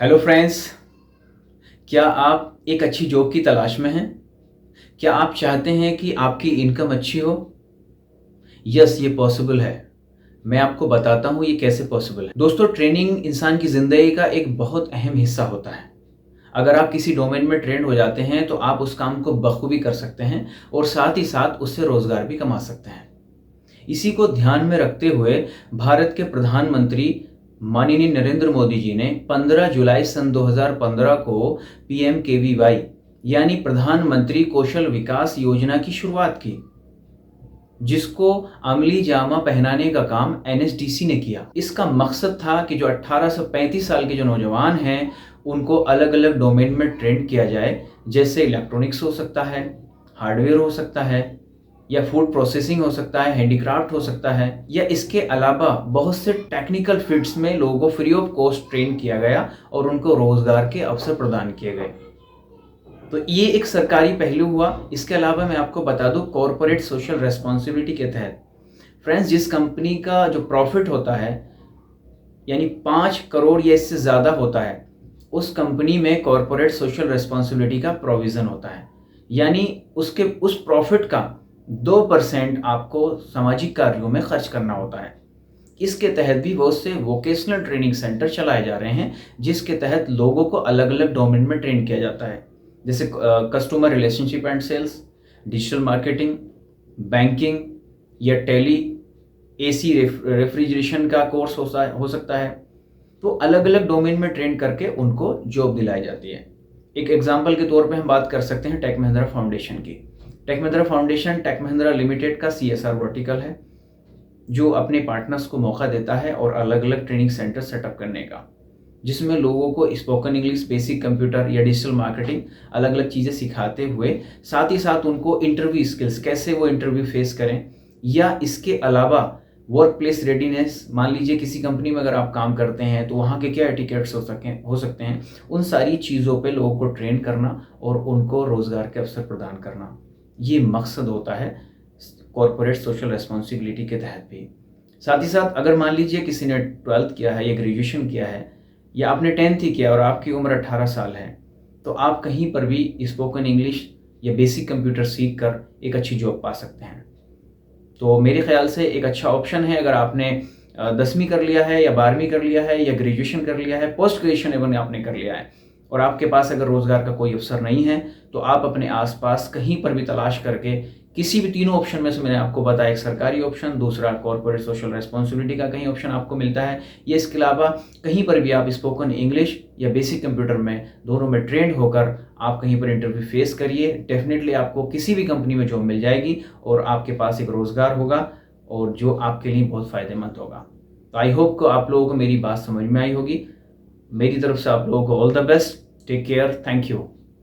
Hello friends, क्या आप एक अच्छी जॉब की तलाश में हैं? क्या आप चाहते हैं कि आपकी इनकम अच्छी हो? यस, ये पॉसिबल है। मैं आपको बताता हूँ ये कैसे पॉसिबल है। दोस्तों, ट्रेनिंग इंसान की ज़िंदगी का एक बहुत अहम हिस्सा होता है। अगर आप किसी डोमेन में ट्रेंड हो जाते हैं तो आप उस काम को बखूबी कर सकते हैं और साथ ही साथ उससे रोज़गार भी कमा सकते हैं। इसी को ध्यान में रखते हुए भारत के प्रधानमंत्री माननीय नरेंद्र मोदी जी ने 15 जुलाई सन 2015 को पीएमकेवीवाई यानी प्रधानमंत्री कौशल विकास योजना की शुरुआत की, जिसको अमली जामा पहनाने का काम एनएसडीसी ने किया। इसका मकसद था कि जो 18 से 35 साल के जो नौजवान हैं उनको अलग अलग डोमेन में ट्रेंड किया जाए, जैसे इलेक्ट्रॉनिक्स हो सकता है, हार्डवेयर हो सकता है, या फूड प्रोसेसिंग हो सकता है, हैंडीक्राफ्ट हो सकता है, या इसके अलावा बहुत से टेक्निकल फील्ड्स में लोगों को फ्री ऑफ कॉस्ट ट्रेन किया गया और उनको रोजगार के अवसर प्रदान किए गए। तो ये एक सरकारी पहलू हुआ। इसके अलावा मैं आपको बता दूं, कॉरपोरेट सोशल रेस्पॉन्सिबिलिटी के तहत फ्रेंड्स, जिस कंपनी का जो प्रॉफिट होता है यानी 5 करोड़ या इससे ज़्यादा होता है, उस कंपनी में कॉरपोरेट सोशल रेस्पॉन्सिबिलिटी का प्रोविज़न होता है। यानी उसके उस प्रॉफिट का 2% आपको सामाजिक कार्यों में खर्च करना होता है। इसके तहत भी बहुत से वोकेशनल ट्रेनिंग सेंटर चलाए जा रहे हैं, जिसके तहत लोगों को अलग अलग डोमेन में ट्रेन किया जाता है, जैसे customer relationship and sales, digital marketing, banking, या टेली एसी रेफ्रिजरेशन का कोर्स हो सकता है। तो अलग अलग डोमेन में ट्रेन करके उनको जॉब दिलाई जाती है। एक एग्जांपल के तौर पे हम बात कर सकते हैं टेक महिंद्रा फाउंडेशन की। टेक महिंद्रा फाउंडेशन टेक महिंद्रा लिमिटेड का सीएसआर वर्टिकल है, जो अपने पार्टनर्स को मौका देता है और अलग अलग ट्रेनिंग सेंटर सेटअप करने का, जिसमें लोगों को स्पोकन इंग्लिश, बेसिक कंप्यूटर या डिजिटल मार्केटिंग अलग अलग चीज़ें सिखाते हुए साथ ही साथ उनको इंटरव्यू स्किल्स, कैसे वो इंटरव्यू फेस करें, या इसके अलावा वर्क प्लेस रेडीनेस, मान लीजिए किसी कंपनी में अगर आप काम करते हैं तो वहाँ के क्या एटिकेट्स हो सकते हैं, उन सारी चीज़ों पे लोगों को ट्रेन करना और उनको रोज़गार के अवसर प्रदान करना, ये मकसद होता है कॉरपोरेट सोशल रेस्पॉन्सिबिलिटी के तहत भी। साथ ही साथ अगर मान लीजिए किसी ने 12th किया है या ग्रेजुएशन किया है या आपने 10th ही किया और आपकी उम्र 18 साल है, तो आप कहीं पर भी स्पोकन इंग्लिश या बेसिक कंप्यूटर सीख कर एक अच्छी जॉब पा सकते हैं। तो मेरे ख्याल से एक अच्छा ऑप्शन है, अगर आपने 10वीं कर लिया है या 12वीं कर लिया है या ग्रेजुएशन कर लिया है, पोस्ट ग्रेजुएशन एवं आपने कर लिया है और आपके पास अगर रोज़गार का कोई अवसर नहीं है, तो आप अपने आसपास कहीं पर भी तलाश करके किसी भी तीनों ऑप्शन में से मैंने आपको बताया, एक सरकारी ऑप्शन, दूसरा कॉर्पोरेट सोशल रेस्पॉन्सिबिलिटी का कहीं ऑप्शन आपको मिलता है, या इसके अलावा कहीं पर भी आप स्पोकन इंग्लिश या बेसिक कंप्यूटर में दोनों में ट्रेंड होकर आप कहीं पर इंटरव्यू फेस करिए। डेफिनेटली आपको किसी भी कंपनी में जॉब मिल जाएगी और आपके पास एक रोज़गार होगा और जो आपके लिए बहुत फ़ायदेमंद होगा। तो आई होप को आप लोगों को मेरी बात समझ में आई होगी। मेरी तरफ से आप लोगों को all the best, take care, thank you.